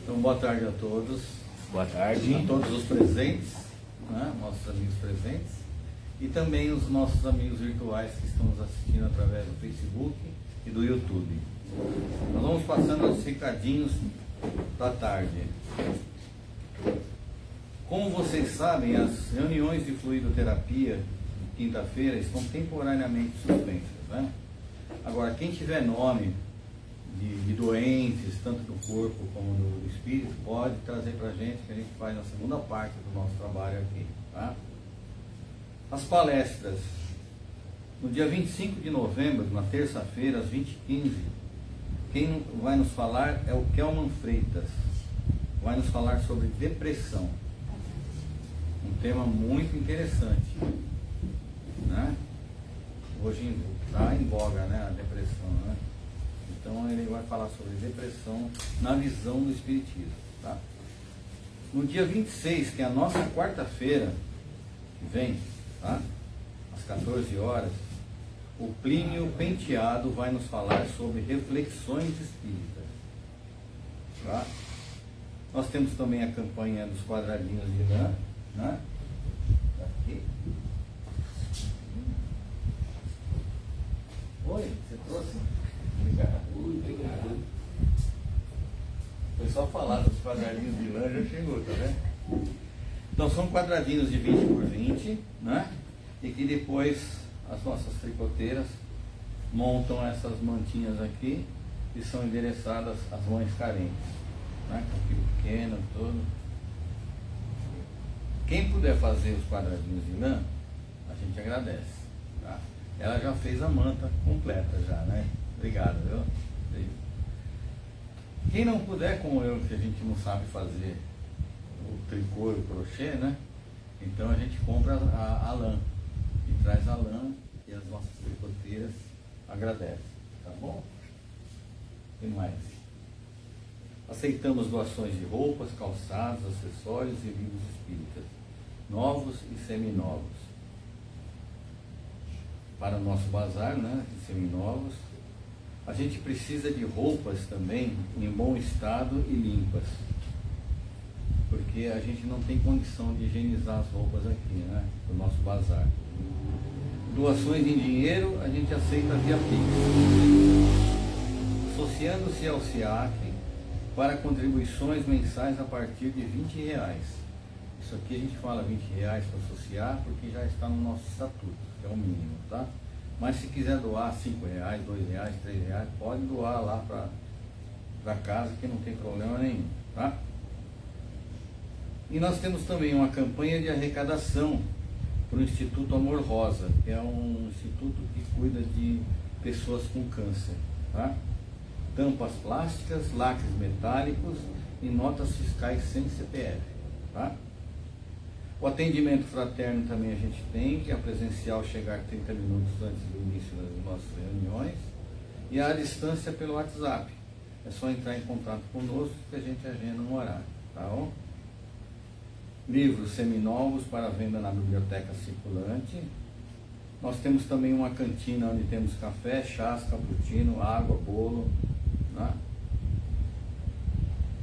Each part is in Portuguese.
Então, boa tarde a todos. Boa tarde. A todos os presentes, né? Nossos amigos presentes. E também os nossos amigos virtuais que estão nos assistindo através do Facebook e do YouTube. Nós vamos passando os recadinhos da tarde. Como vocês sabem, as reuniões de fluidoterapia de quinta-feira estão temporariamente suspensas, né? Agora, quem tiver nome de doentes, tanto do corpo como do espírito, pode trazer para a gente, que a gente faz na segunda parte do nosso trabalho aqui, tá? As palestras, no dia 25 de novembro, na terça-feira, às 20h15, quem vai nos falar é o Kelman Freitas, vai nos falar sobre depressão, um tema muito interessante, né? Hoje está em voga, né, a depressão, né? Então ele vai falar sobre depressão na visão do Espiritismo, tá? No dia 26, que é a nossa quarta-feira que vem, tá? Às 14 horas, o Plínio Penteado vai nos falar sobre reflexões espíritas, tá? Nós temos também a campanha dos quadradinhos de lã, né? Aqui. Oi, você trouxe? Obrigado. Obrigado. Foi só falar dos quadradinhos de lã, já chegou, tá vendo? Então são quadradinhos de 20 por 20, né? E que depois as nossas tricoteiras montam essas mantinhas aqui, que são endereçadas às mães carentes, né? Com filho pequeno, todo. Quem puder fazer os quadradinhos de lã, a gente agradece, tá? Ela já fez a manta completa já, né? Obrigado, viu? Quem não puder, como eu, que a gente não sabe fazer o tricô e o crochê, né? Então a gente compra a lã e traz a lã e as nossas tricoteiras agradecem, tá bom? O que mais? Aceitamos doações de roupas, calçados, acessórios e livros espíritas, novos e seminovos, para o nosso bazar, né? De seminovos. A gente precisa de roupas também em bom estado e limpas, porque a gente não tem condição de higienizar as roupas aqui, né, do nosso bazar. Doações em dinheiro a gente aceita via Pix, associando-se ao SEAC para contribuições mensais a partir de R$20. Isso aqui a gente fala R$20 para associar, porque já está no nosso estatuto, que é o mínimo, tá? Mas se quiser doar R$5, R$2, R$3, pode doar lá para casa, que não tem problema nenhum, tá? E nós temos também uma campanha de arrecadação para o Instituto Amor Rosa, que é um instituto que cuida de pessoas com câncer, tá? Tampas plásticas, lacres metálicos e notas fiscais sem CPF, tá? O atendimento fraterno também a gente tem, que é presencial, chegar 30 minutos antes do início das nossas reuniões, e a distância pelo WhatsApp. É só entrar em contato conosco que a gente agenda um horário, tá bom? Livros seminovos para venda na biblioteca circulante. Nós temos também uma cantina onde temos café, chás, cappuccino, água, bolo, né?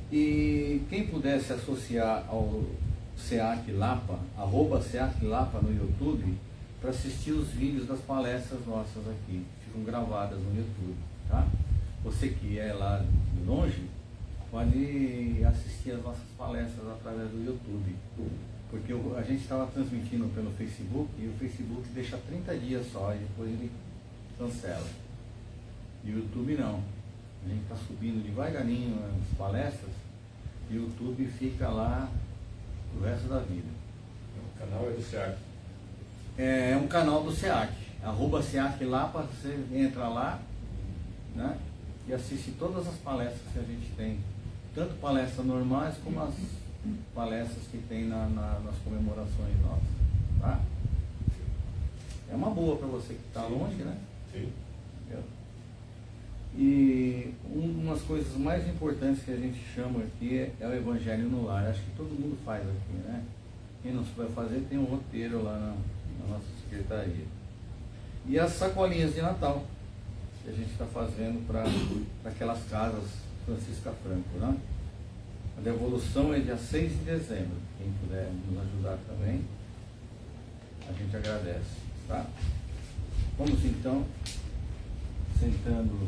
E quem puder se associar ao SEAC Lapa, @SEAC Lapa no YouTube, para assistir os vídeos das palestras nossas aqui, ficam gravadas no YouTube, tá? Você que é lá de longe, pode assistir as nossas palestras através do YouTube, porque a gente estava transmitindo pelo Facebook, e o Facebook deixa 30 dias só, e depois ele cancela. E o YouTube não, a gente está subindo devagarinho as palestras, e o YouTube fica lá o resto da vida. O canal é do SEAC. É um canal do SEAC, @SEAC Lapa, você entra lá, né, e assiste todas as palestras que a gente tem, tanto palestras normais como as palestras que tem nas comemorações nossas, tá? É uma boa para você que está longe, né? Sim. Entendeu? E umas coisas mais importantes que a gente chama aqui é o Evangelho no Lar. Acho que todo mundo faz aqui, né? Quem não souber fazer, tem um roteiro lá na nossa secretaria. E as sacolinhas de Natal, que a gente está fazendo para aquelas casas Francisca Franco, né? A devolução é dia 6 de dezembro. Quem puder nos ajudar também, a gente agradece, tá? Vamos então, sentando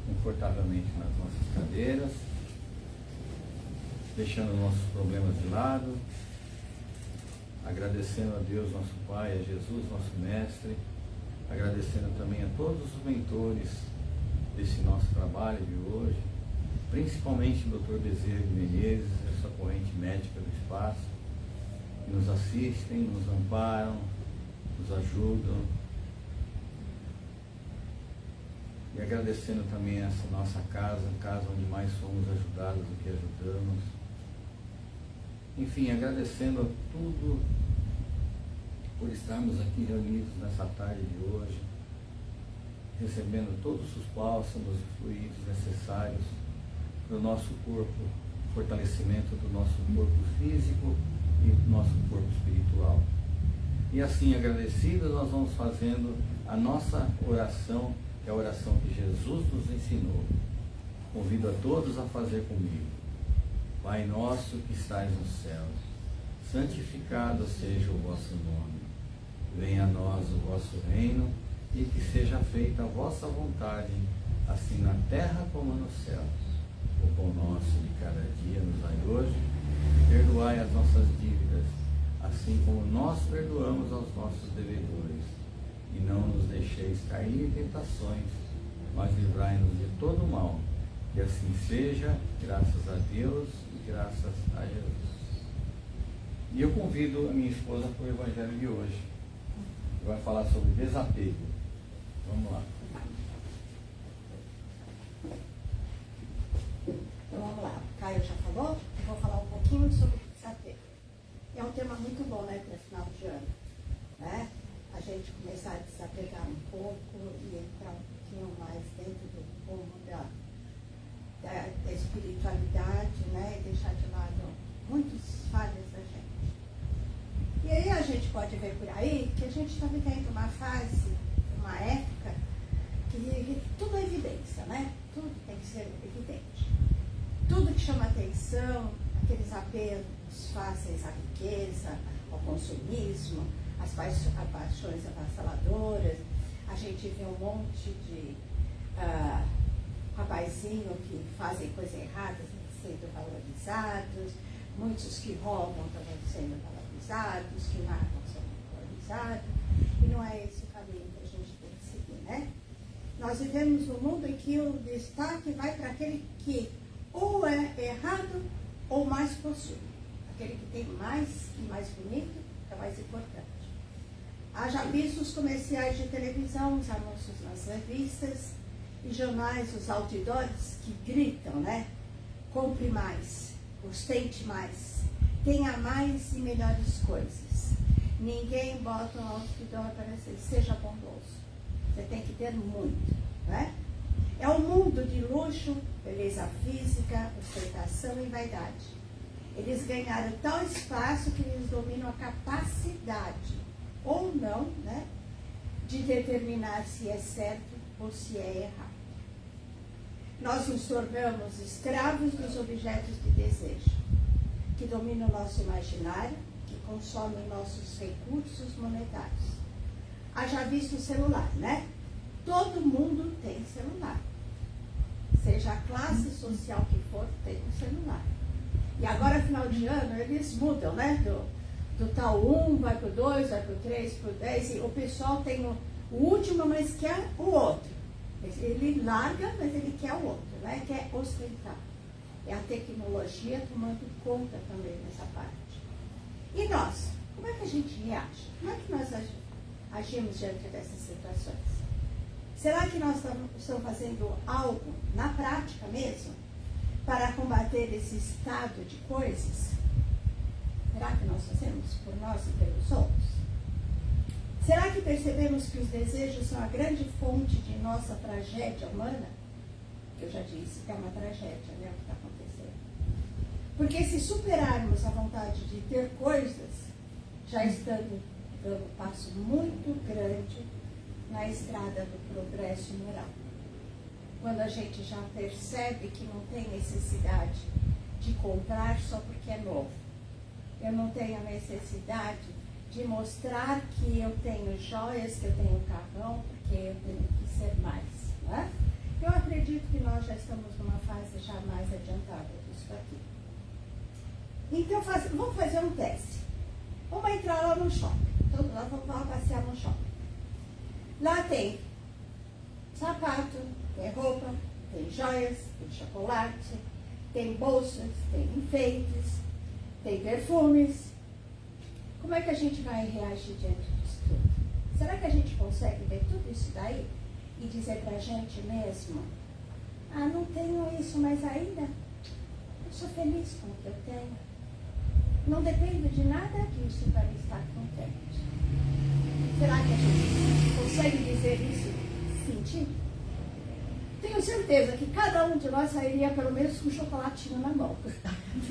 confortavelmente nas nossas cadeiras, deixando nossos problemas de lado, agradecendo a Deus, nosso Pai, a Jesus, nosso Mestre, agradecendo também a todos os mentores desse nosso trabalho de hoje, principalmente o Dr. Bezerra de Menezes, essa corrente médica do espaço, que nos assistem, nos amparam, nos ajudam. E agradecendo também essa nossa casa onde mais somos ajudados do que ajudamos. Enfim, agradecendo a tudo por estarmos aqui reunidos nessa tarde de hoje, recebendo todos os bálsamos e fluidos necessários para o nosso corpo, fortalecimento do nosso corpo físico e do nosso corpo espiritual. E assim, agradecidos, nós vamos fazendo a nossa oração, que é a oração que Jesus nos ensinou. Convido a todos a fazer comigo. Pai nosso que estais nos céus, santificado seja o vosso nome. Venha a nós o vosso reino e que seja feita a vossa vontade, assim na terra como nos céus. O pão nosso de cada dia nos dai hoje, perdoai as nossas dívidas, assim como nós perdoamos aos nossos devedores. E não nos deixeis cair em tentações, mas livrai-nos de todo o mal. Que assim seja, graças a Deus e graças a Jesus. E eu convido a minha esposa para o Evangelho de hoje. Que vai falar sobre desapego. Vamos lá. Então vamos lá, o Caio já falou, eu vou falar um pouquinho sobre desapego. É um tema muito bom, né, para final de ano, né? A gente começar a desapegar um pouco e entrar um pouquinho mais dentro do rumo da espiritualidade, né? E deixar de lado muitas falhas da gente. E aí a gente pode ver por aí que a gente está vivendo uma fase, uma época, que tudo é evidência, né? Tudo tem que ser evidente. Tudo que chama atenção, aqueles apelos fáceis à riqueza, ao consumismo, as paixões avassaladoras. A gente vê um monte de rapazinho que fazem coisas erradas sendo valorizados, muitos que roubam estão sendo valorizados, que matam sendo valorizados, e não é esse o caminho que a gente tem que seguir, né? Nós vivemos num mundo em que o destaque vai para aquele que ou é errado ou mais possui. Aquele que tem mais e mais bonito é mais importante. Haja visto os comerciais de televisão, os anúncios nas revistas e jornais, os outdoors que gritam, né? Compre mais, ostente mais, tenha mais e melhores coisas. Ninguém bota um outdoor para dizer, seja bondoso. Você tem que ter muito, né? É um mundo de luxo, beleza física, ostentação e vaidade. Eles ganharam tal espaço que eles dominam a capacidade, ou não, né, de determinar se é certo ou se é errado. Nós nos tornamos escravos dos objetos de desejo, que dominam o nosso imaginário, que consomem nossos recursos monetários. Haja visto o celular, né? Todo mundo tem celular. Seja a classe social que for, tem um celular. E agora, final de ano, eles mudam, né? Do tal 1, vai para o 2, vai para o 3, para o 10. E o pessoal tem o último, mas quer o outro. Ele larga, mas ele quer o outro, né? Quer ostentar. É a tecnologia tomando conta também nessa parte. E nós? Como é que a gente reage? Como é que nós agimos diante dessas situações? Será que nós estamos fazendo algo na prática mesmo para combater esse estado de coisas? Será que nós fazemos por nós e pelos outros? Será que percebemos que os desejos são a grande fonte de nossa tragédia humana? Que eu já disse que é uma tragédia, né, o que está acontecendo. Porque se superarmos a vontade de ter coisas, já estamos dando um passo muito grande na estrada do progresso moral. Quando a gente já percebe que não tem necessidade de comprar só porque é novo. Eu não tenho a necessidade de mostrar que eu tenho joias, que eu tenho carrão, porque eu tenho que ser mais. Né? Eu acredito que nós já estamos numa fase já mais adiantada disso aqui. Então, vamos fazer um teste. Vamos entrar lá no shopping. Todos nós vamos lá passear no shopping. Lá tem sapato, tem roupa, tem joias, tem chocolate, tem bolsas, tem enfeites, tem perfumes. Como é que a gente vai reagir diante disso tudo? Será que a gente consegue ver tudo isso daí e dizer pra gente mesmo: ah, não tenho isso, mas ainda eu sou feliz com o que eu tenho. Não dependo de nada disso para estar contente. Será que a gente consegue dizer isso, sentir? Tenho certeza que cada um de nós sairia pelo menos com um chocolatinho na mão.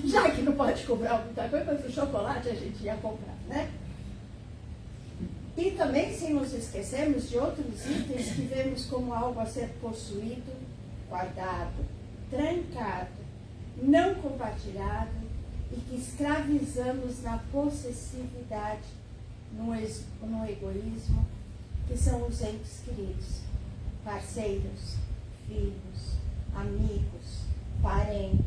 Já que não pode comprar muita coisa, mas o chocolate a gente ia comprar, né? E também, sem nos esquecermos de outros itens que vemos como algo a ser possuído, guardado, trancado, não compartilhado, e que escravizamos na possessividade, no egoísmo, que são os entes queridos, parceiros, filhos, amigos, parentes,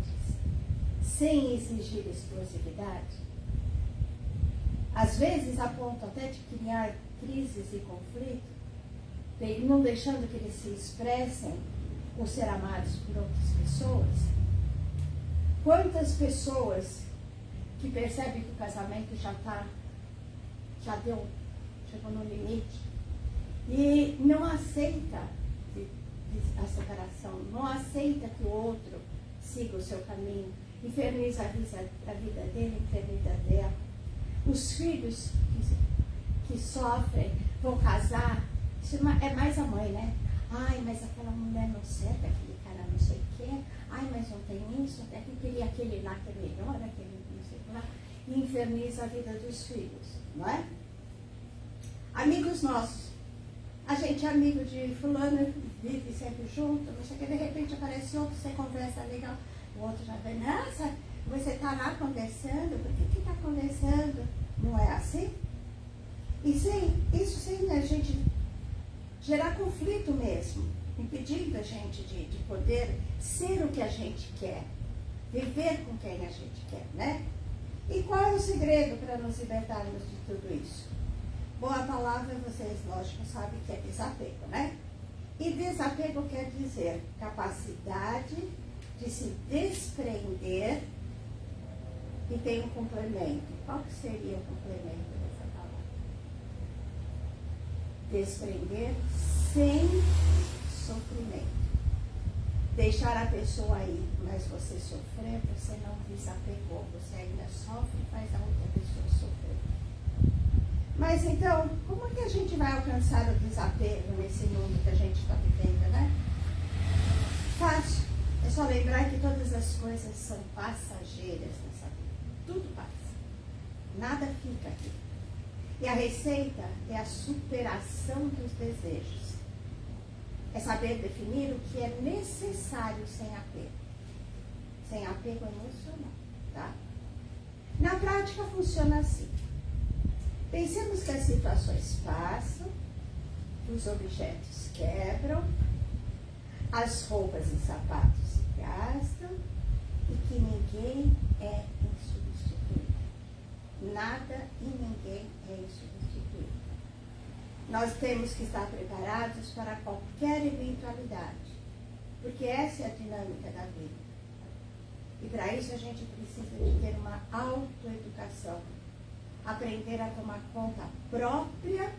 sem exigir exclusividade. Às vezes, a ponto até de criar crises e conflitos, não deixando que eles se expressem ou ser amados por outras pessoas. Quantas pessoas que percebem que o casamento chegou no limite e não aceita a separação, não aceita que o outro siga o seu caminho, inferniza a vida dele, inferniza a dela. Os filhos que sofrem, vão casar, isso é mais a mãe, né? Ai, mas aquela mulher não serve, aquele cara não sei o quê, ai, mas não tem isso, até que queria aquele lá que é melhor, aquele não sei o que lá, e inferniza a vida dos filhos, não é? Amigos nossos, a gente é amigo de fulano, vive sempre junto, não sei o que, de repente aparece outro, você conversa legal, o outro já vem, nossa, você está lá conversando, por que está conversando? Não é assim? E isso sem a gente gerar conflito mesmo, impedindo a gente de poder ser o que a gente quer, viver com quem a gente quer, né? E qual é o segredo para nos libertarmos de tudo isso? Bom, a palavra, vocês, lógico, sabem que é desapego, né? E desapego quer dizer capacidade de se desprender, e tem um complemento. Qual que seria o complemento dessa palavra? Desprender sem sofrimento. Deixar a pessoa ir, mas você sofrer, você não desapegou, você ainda sofre e faz a outra pessoa sofrer. Mas então, como é que a gente vai alcançar o desapego nesse mundo que a gente está vivendo, né? Fácil. É só lembrar que todas as coisas são passageiras nessa vida. Tudo passa. Nada fica aqui. E a receita é a superação dos desejos. É saber definir o que é necessário sem apego. Sem apego emocional, tá? Na prática funciona assim. Pensemos que as situações passam, os objetos quebram, as roupas e sapatos se gastam e que ninguém é insubstituível. Nada e ninguém é insubstituível. Nós temos que estar preparados para qualquer eventualidade, porque essa é a dinâmica da vida. E para isso a gente precisa de ter uma autoeducação, aprender a tomar conta própria,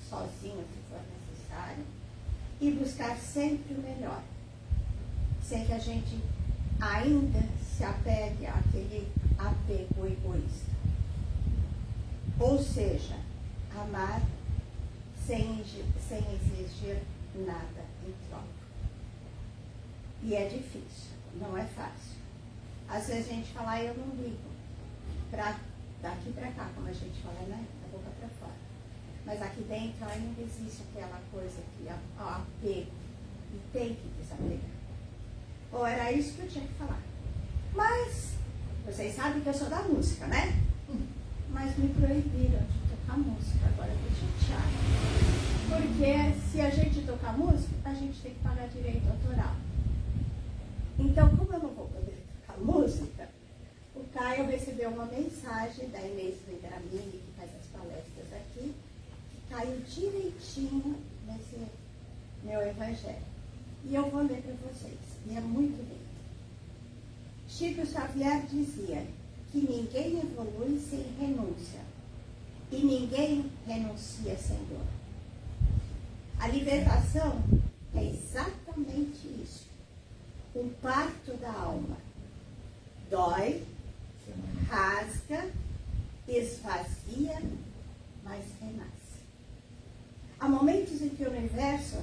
sozinho se for necessário, e buscar sempre o melhor, sem que a gente ainda se apegue àquele apego egoísta. Ou seja, amar sem exigir nada em troca. E é difícil, não é fácil. Às vezes a gente fala, eu não ligo, daqui para cá, como a gente fala, né? Da boca para fora. Mas aqui dentro ainda existe aquela coisa que é o apego, e tem que desapegar. Ou era isso que eu tinha que falar. Mas, vocês sabem que eu sou da música, né? Mas me proibiram de tocar música, agora eu tô chateada. Porque se a gente tocar música, a gente tem que pagar direito autoral. Então, como eu não vou poder tocar música, o Caio recebeu uma mensagem da Inês Venturamini, que faz as palestras aqui, que caiu direitinho nesse meu evangelho. E eu vou ler para vocês, e é muito lindo. Chico Xavier dizia que ninguém evolui sem renúncia, e ninguém renuncia sem dor. A libertação é exatamente isso. Um parto da alma. Dói, rasga, esvazia, mas renasce. Há momentos em que o universo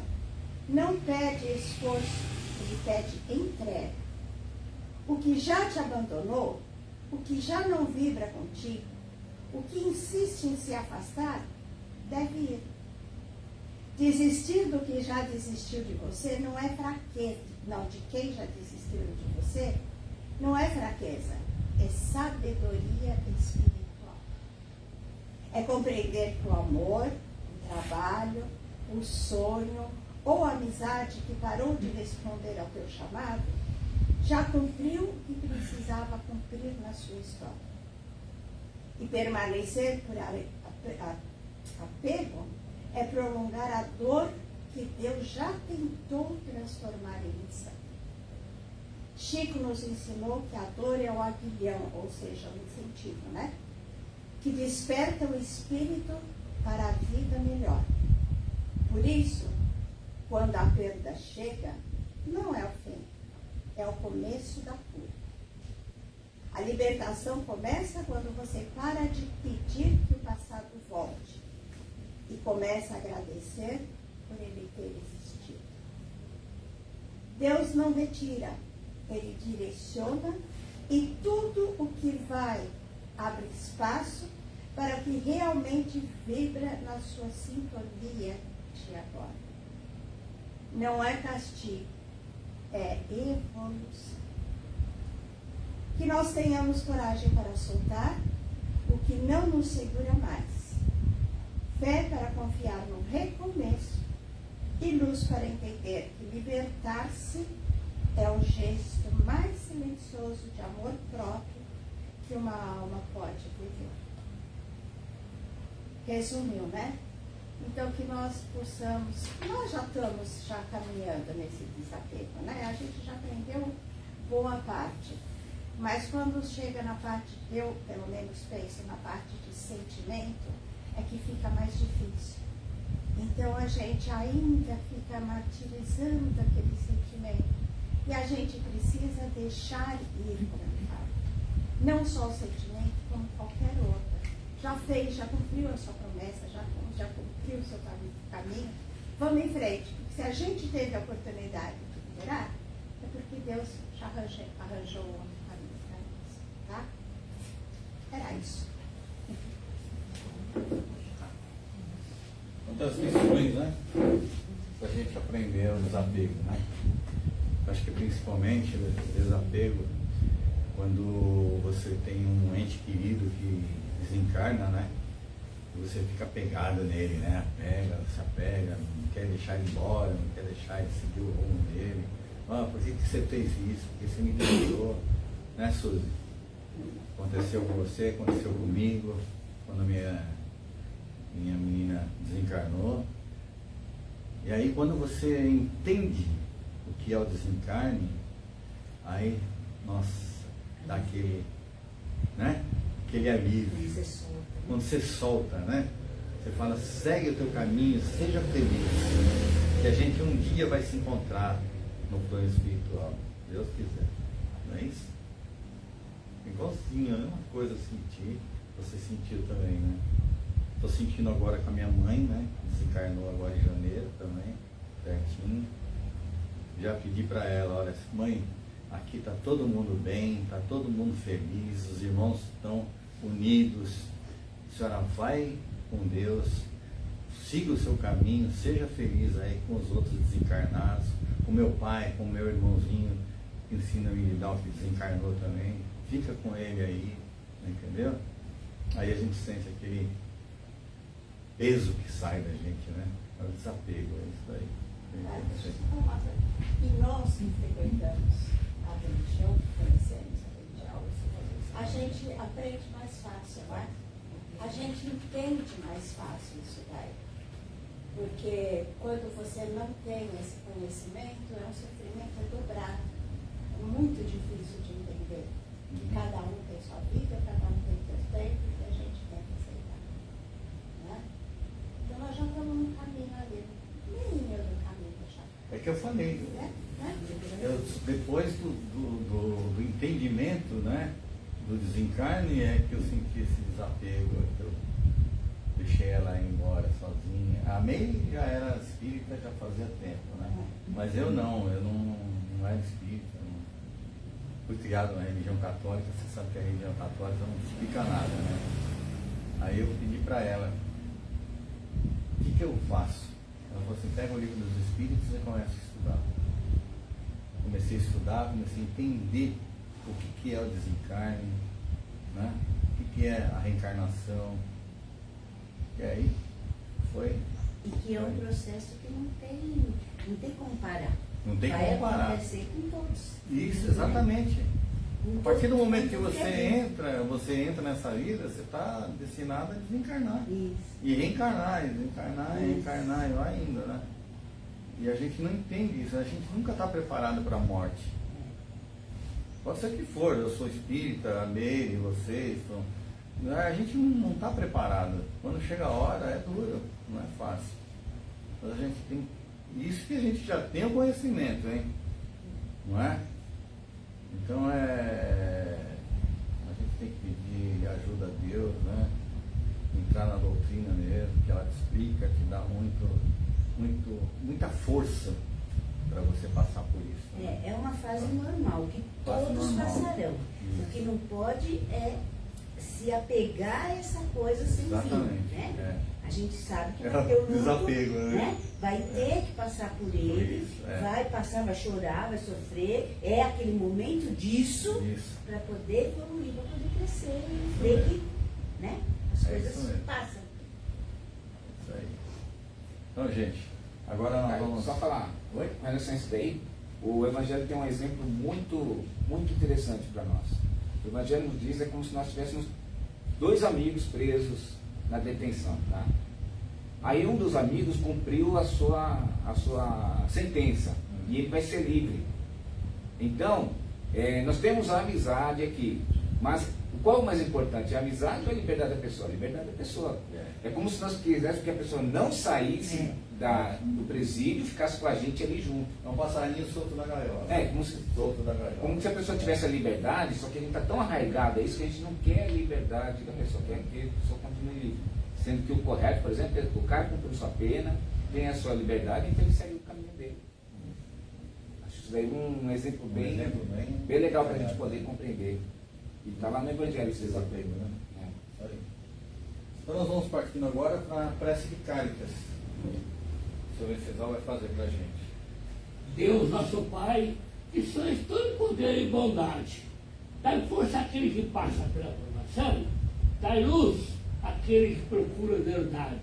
não pede esforço, ele pede entrega. O que já te abandonou, o que já não vibra contigo, o que insiste em se afastar, deve ir. Desistir do que já desistiu de você não é fraqueza. Não, de quem já desistiu de você, não é fraqueza. É sabedoria espiritual. É compreender que o amor, o trabalho, o sonho ou a amizade que parou de responder ao teu chamado, já cumpriu o que precisava cumprir na sua história. E permanecer por apego é prolongar a dor que Deus já tentou transformar em missão. Chico nos ensinou que a dor é o aguilhão, ou seja, o incentivo, né? Que desperta o espírito para a vida melhor. Por isso, quando a perda chega, não é o fim, é o começo da cura. A libertação começa quando você para de pedir que o passado volte e começa a agradecer por ele ter existido. Deus não retira, ele direciona, e tudo o que vai abre espaço para o que realmente vibra na sua sintonia de agora. Não é castigo, é evolução. Que nós tenhamos coragem para soltar o que não nos segura mais. Fé para confiar no recomeço e luz para entender que libertar-se é o gesto mais silencioso de amor próprio que uma alma pode viver. Resumiu, né? Então que nós possamos, nós já estamos caminhando nesse desapego, né? A gente já aprendeu boa parte. Mas quando chega na parte, eu pelo menos penso na parte de sentimento, é que fica mais difícil. Então a gente ainda fica martirizando aquele sentimento. E a gente precisa deixar ir, como eu falo. Não só o sentimento, como qualquer outra. Já fez, já cumpriu a sua promessa, já cumpriu o seu caminho. Vamos em frente. Porque se a gente teve a oportunidade de liberar, é porque Deus já arranjou outro caminho para nós. Tá? Era isso. Quantas lições, né? Para a gente aprender o desapego, né? Acho que principalmente o desapego, quando você tem um ente querido que desencarna, né? E você fica apegado nele, né? Se apega, não quer deixar ele embora, não quer deixar ele seguir o rumo dele. Por que você fez isso? Por que você me deixou? Né, Suzy? Aconteceu com você, aconteceu comigo, quando minha menina desencarnou. E aí quando você entende o que é o desencarne, aí, nossa, dá aquele, né? Aquele alívio. Quando você solta, né? Você fala, segue o teu caminho, seja feliz. Que a gente um dia vai se encontrar no plano espiritual, se Deus quiser. Não é isso? Igualzinho, a mesma coisa eu senti, você sentiu também, né? Estou sentindo agora com a minha mãe, né? Desencarnou agora em janeiro também, pertinho. Já pedi para ela, olha, mãe, aqui está todo mundo bem, está todo mundo feliz, os irmãos estão unidos. A senhora vai com Deus, siga o seu caminho, seja feliz aí com os outros desencarnados, com meu pai, com meu irmãozinho. ensina o Miguel que desencarnou também, fica com ele aí, entendeu? Aí a gente sente aquele peso que sai da gente, né? É o desapego, é isso daí. E nós que frequentamos a religião, conhecemos a religião, a gente aprende mais fácil, né? A gente entende mais fácil isso daí. Porque quando você não tem esse conhecimento, é um sofrimento dobrado. É muito difícil de entender. Que cada um tem sua vida, cada um tem seu tempo, e a gente tem que aceitar. Né? Então nós já estamos no caminho ali. Nem eu no caminho já. É que eu falei, Né? depois do entendimento, né, do desencarne, é que eu senti esse desapego, que eu deixei ela ir embora sozinha. A May já era espírita já fazia tempo, né? Mas eu não era espírita. Não. Fui criado na religião católica, você sabe que a religião católica não explica nada, né? Aí eu pedi para ela, o que eu faço? Ela falou assim, pega o livro dos espíritos e começa a estudar. Comecei a estudar, comecei a entender o que é o desencarne, né? O que é a reencarnação. E aí foi. E que é um processo que não tem como parar. Não tem Vai como parar. acontecer com todos. Isso, exatamente. A partir do momento que você você entra nessa vida, você está destinado a desencarnar. Isso. E reencarnar, e desencarnar, e reencarnar, e vai indo, né? E a gente não entende isso, a gente nunca está preparado para a morte. Pode ser que for, eu sou espírita, a Meire, vocês, a gente não está preparado. Quando chega a hora é duro, não é fácil. Mas a gente tem. Isso que a gente já tem o conhecimento, hein? Não é? Então a gente tem que pedir ajuda a Deus, né? Entrar na doutrina mesmo, que ela te explica, te dá muita força para você passar por isso. Né? É uma fase normal, que Fase todos normal. passarão. Isso. O que não pode é se apegar a essa coisa sem Exatamente. fim. Né? É. A gente sabe que É vai ter o luto, desapego, né? Vai ter que passar por ele, Isso, é. vai passar, vai chorar, vai sofrer. É aquele momento disso Isso. para poder evoluir, para poder crescer e ver que, né, as É isso coisas mesmo. passam. Isso aí. Então, gente, agora nós vamos. Só falar, Oi? com relação a isso daí, o Evangelho tem um exemplo muito interessante para nós. O Evangelho nos diz é como se nós tivéssemos dois amigos presos na detenção, tá? Aí um dos amigos cumpriu a sua sentença e ele vai ser livre. Então, nós temos a amizade aqui, mas qual o mais importante? A amizade ou a liberdade da pessoa? A liberdade da pessoa. É como se nós quiséssemos que a pessoa não saísse do presídio e ficasse com a gente ali junto. É um passarinho solto da gaiola. Como se Solto da gaiola. Como se a pessoa tivesse a liberdade, só que a gente está tão arraigado a isso que a gente não quer a liberdade da pessoa, quer que a pessoa continue livre. Sendo que o correto, por exemplo, é o cara cumpriu sua pena, tem a sua liberdade, então ele segue o caminho dele. Acho isso daí um exemplo bem legal para a gente poder compreender. E está lá no Evangelho esse Desapego, desapego. né? Aí. Então nós vamos partindo agora para a prece de Cáritas. O Sr. Venceslau vai fazer para a gente. Deus, nosso Pai, que sois todo poder e bondade, dai força àquele que passa pela provação, dai luz àquele que procura verdade.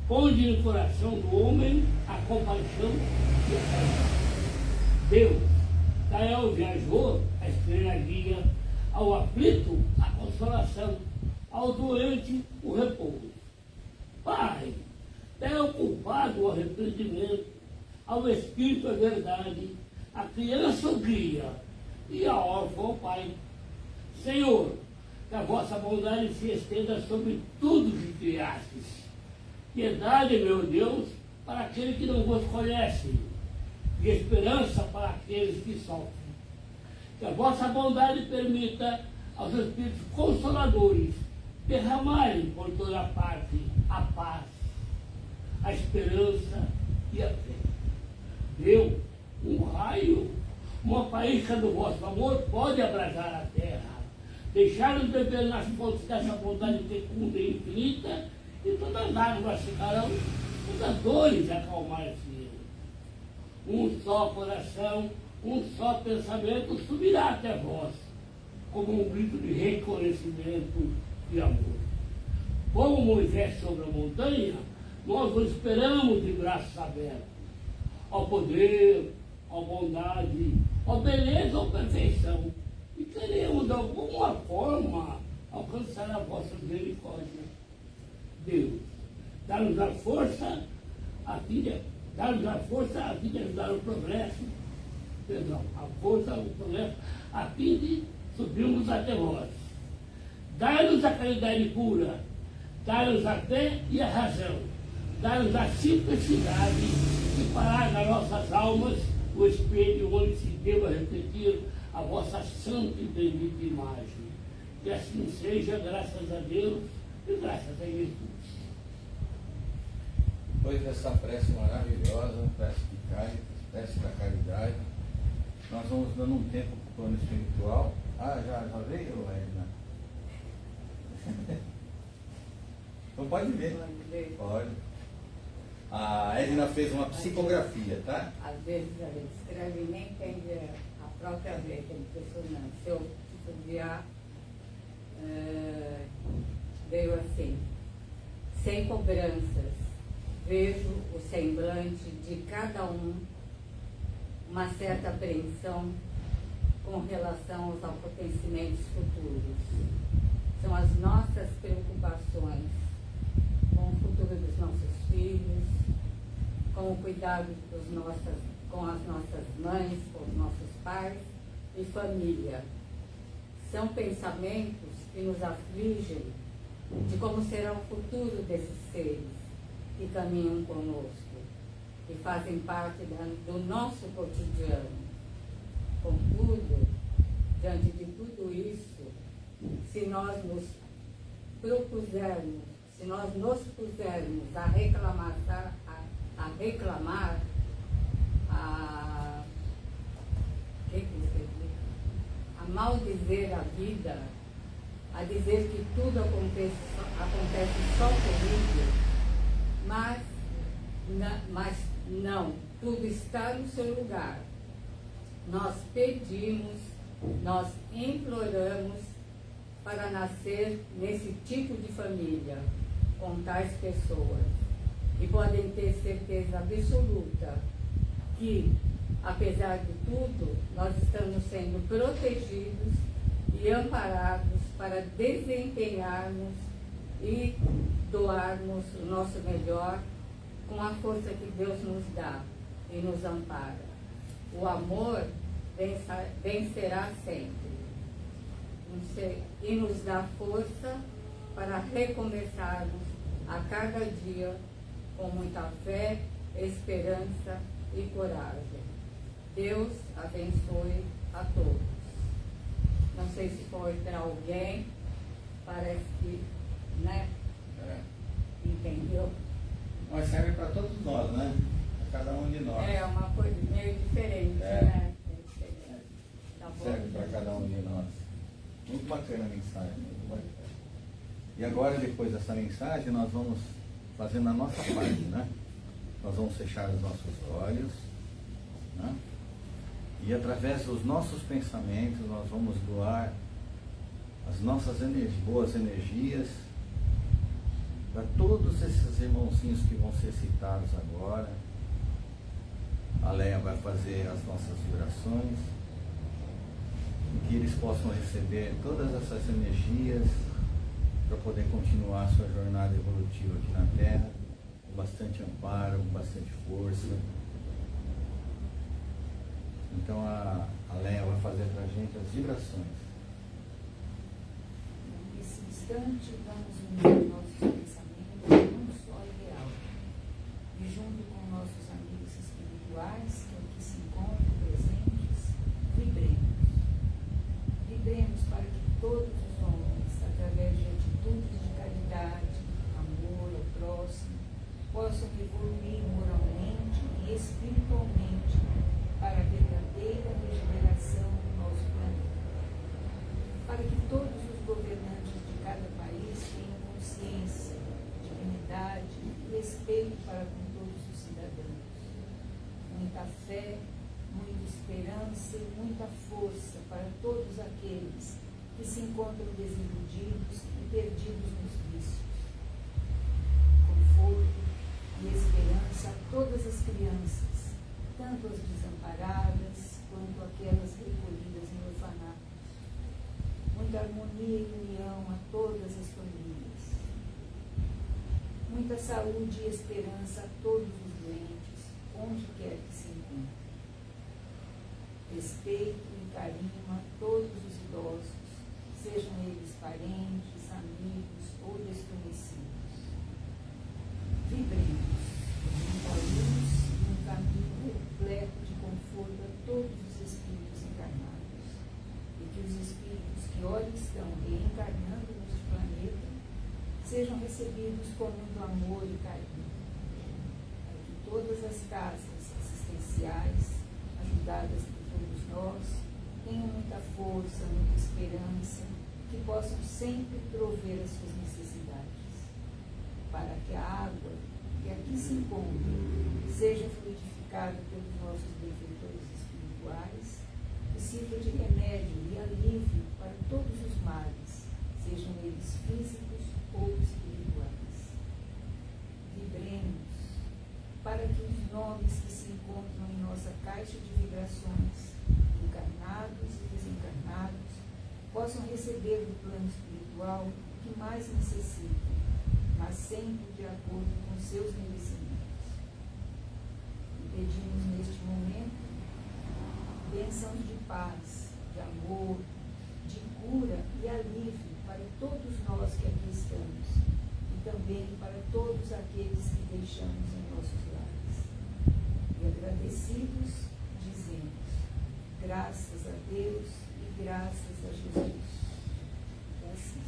Ponde no coração do homem a compaixão e a caridade. Deus, dai ao viajor a estrela guia, ao aflito a consolação, ao doente o repouso. Pai, dai ao culpado o arrependimento, ao espírito a verdade, à criança o guia e ao órfão o pai. Senhor, que a vossa bondade se estenda sobre tudo que criastes. Piedade, meu Deus, para aquele que não vos conhece, e esperança para aqueles que sofrem. Que a vossa bondade permita aos espíritos consoladores derramarem por toda parte a paz, a esperança e a fé. Deus, um raio, uma faísca do vosso amor pode abrasar a terra, deixar-nos beber nas fontes dessa bondade fecunda e infinita, e todas as águas ficarão, todas as dores acalmar-se. Um só coração, um só pensamento subirá até vós, como um grito de reconhecimento e amor. Como Moisés sobre a montanha, nós o esperamos de braços abertos, ao poder, à bondade, à beleza ou perfeição, e queremos de alguma forma alcançar a vossa misericórdia. Deus, dá-nos a força a fim de ajudar o progresso, a força, o progresso, a fim de subirmos até vós. Dá-nos a caridade pura, dá-nos a fé e a razão, dá-nos a simplicidade e parar nas nossas almas o espelho onde se deva refletir a vossa santa e bendita imagem. Que assim seja, graças a Deus e graças a Jesus. Depois dessa prece maravilhosa, prece de Caritas, prece da caridade, nós vamos dando um tempo para o plano espiritual. Ah, já veio, Edna? Então pode ver. Pode. A Edna fez uma psicografia, tá? Às vezes a gente escreve e nem entende a própria letra, é impressionante. Se eu estudiar, veio assim: sem cobranças, vejo o semblante de cada um, uma certa apreensão com relação aos acontecimentos futuros. São as nossas preocupações com o futuro dos nossos filhos, com o cuidado com as nossas mães, com os nossos pais e família. São pensamentos que nos afligem de como será o futuro desses seres que caminham conosco, que fazem parte do nosso cotidiano. Contudo, diante de tudo isso, se nós nos pusermos a reclamar, a maldizer a vida, a dizer que tudo acontece só comigo, mas não, tudo está no seu lugar. Nós pedimos, nós imploramos para nascer nesse tipo de família, com tais pessoas. E podem ter certeza absoluta que, apesar de tudo, nós estamos sendo protegidos e amparados para desempenharmos e doarmos o nosso melhor com a força que Deus nos dá e nos ampara. O amor vencerá sempre e nos dá força para recomeçarmos a cada dia com muita fé, esperança e coragem. Deus abençoe a todos. Não sei se foi para alguém, parece que, né? Entendeu? Mas serve para todos nós, né? Para cada um de nós. É uma coisa meio diferente, né? Tá bom? Serve para cada um de nós. Muito bacana a mensagem, muito bacana. E agora, depois dessa mensagem, nós vamos fazendo a nossa parte, né? Nós vamos fechar os nossos olhos, né? E através dos nossos pensamentos, nós vamos doar as nossas boas energias para todos esses irmãozinhos que vão ser citados agora. A Leia vai fazer as nossas vibrações, que eles possam receber todas essas energias para poder continuar a sua jornada evolutiva aqui na Terra, com bastante amparo, com bastante força. Então a Leia vai fazer para a gente as vibrações. Nesse instante, vamos unir nossos pensamentos num só ideal. E junto com nossos amigos espirituais, que aqui se encontram presentes, vibremos. Vibremos para que todos os homens, através de atitudes de caridade, amor ao próximo, possam evoluir moralmente e espiritualmente para a verdadeira regeneração do nosso planeta. Para que todos os governantes de cada país tenham consciência, dignidade e respeito para com todos os cidadãos. Muita fé, muita esperança muita força para todos aqueles que se encontram desiludidos e perdidos nos vícios. Conforto e esperança a todas as crianças, tanto as desamparadas quanto aquelas recolhidas em orfanatos. Muita harmonia e união a todas as famílias. Muita saúde e esperança a todos os doentes, onde quer que se encontrem. Respeito e carinho a todos os idosos, sejam eles parentes, amigos ou desconhecidos. Vibremos muita luz e um caminho repleto de conforto a todos os espíritos encarnados, e que os espíritos que ora estão reencarnando neste planeta sejam recebidos com muito amor e carinho, para que todas as casas assistenciais, ajudadas por todos nós, tenham muita força, muita esperança, que possam sempre prover as suas necessidades, para que a água que aqui se encontra seja fluidificada pelos nossos benfeitores espirituais e sirva de remédio e alívio para todos os males, sejam eles físicos ou espirituais. Vibremos para que os nomes que se encontram em nossa caixa de vibrações, encarnados e desencarnados, possam receber do plano espiritual o que mais necessitam, mas sempre de acordo com seus merecimentos. E pedimos neste momento bênçãos de paz, de amor, de cura e alívio para todos nós que aqui estamos, e também para todos aqueles que deixamos em nossos lares. E agradecidos, dizemos, graças a Deus e graças a Jesus. É assim.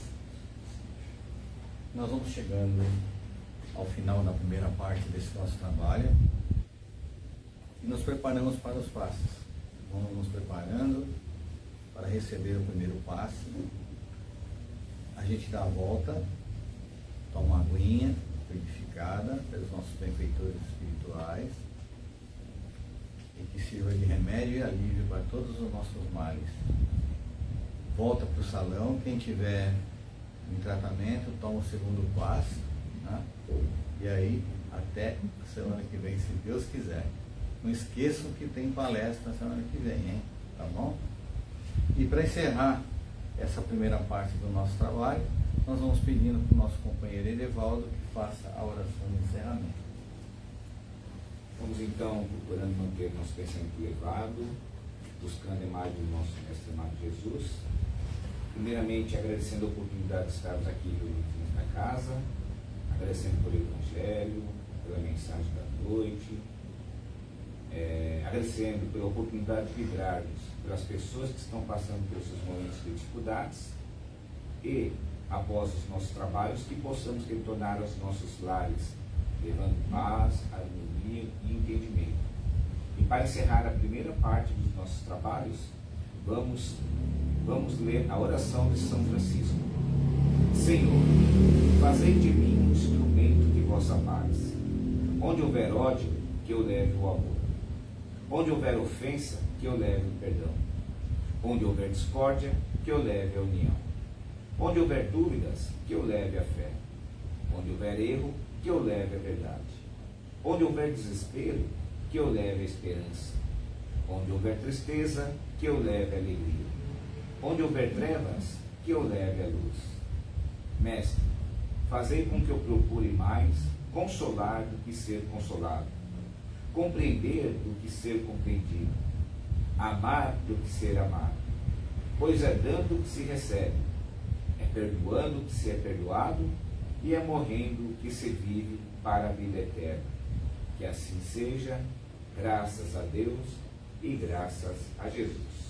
Nós vamos chegando ao final da primeira parte desse nosso trabalho e nos preparamos para os passos. Vamos nos preparando para receber o primeiro passo. A gente dá a volta, toma uma aguinha purificada pelos nossos benfeitores espirituais e que sirva de remédio e alívio para todos os nossos males. Volta para o salão, quem tiver em tratamento, toma o segundo passo, né? E aí, até a semana que vem, se Deus quiser. Não esqueçam que tem palestra na semana que vem, hein? Tá bom? E para encerrar essa primeira parte do nosso trabalho, nós vamos pedindo para o nosso companheiro Edevaldo que faça a oração de encerramento. Vamos então procurando manter nosso pensamento elevado, buscando a imagem do nosso Mestre amado Jesus. Primeiramente, agradecendo a oportunidade de estarmos aqui reunidos na casa, agradecendo pelo Evangelho, pela mensagem da noite, agradecendo pela oportunidade de vibrarmos pelas pessoas que estão passando pelos seus momentos de dificuldades e, após os nossos trabalhos, que possamos retornar aos nossos lares, levando paz, harmonia e entendimento. E para encerrar a primeira parte dos nossos trabalhos, vamos ler a oração de São Francisco. Senhor, fazei de mim um instrumento de vossa paz. Onde houver ódio, que eu leve o amor. Onde houver ofensa, que eu leve o perdão. Onde houver discórdia, que eu leve a união. Onde houver dúvidas, que eu leve a fé. Onde houver erro, que eu leve a verdade. Onde houver desespero, que eu leve a esperança. Onde houver tristeza, que eu leve a alegria. Onde houver trevas, que eu leve a luz. Mestre, fazei com que eu procure mais consolar do que ser consolado, compreender do que ser compreendido, amar do que ser amado. Pois é dando que se recebe, é perdoando que se é perdoado, e é morrendo que se vive para a vida eterna. Que assim seja, graças a Deus e graças a Jesus.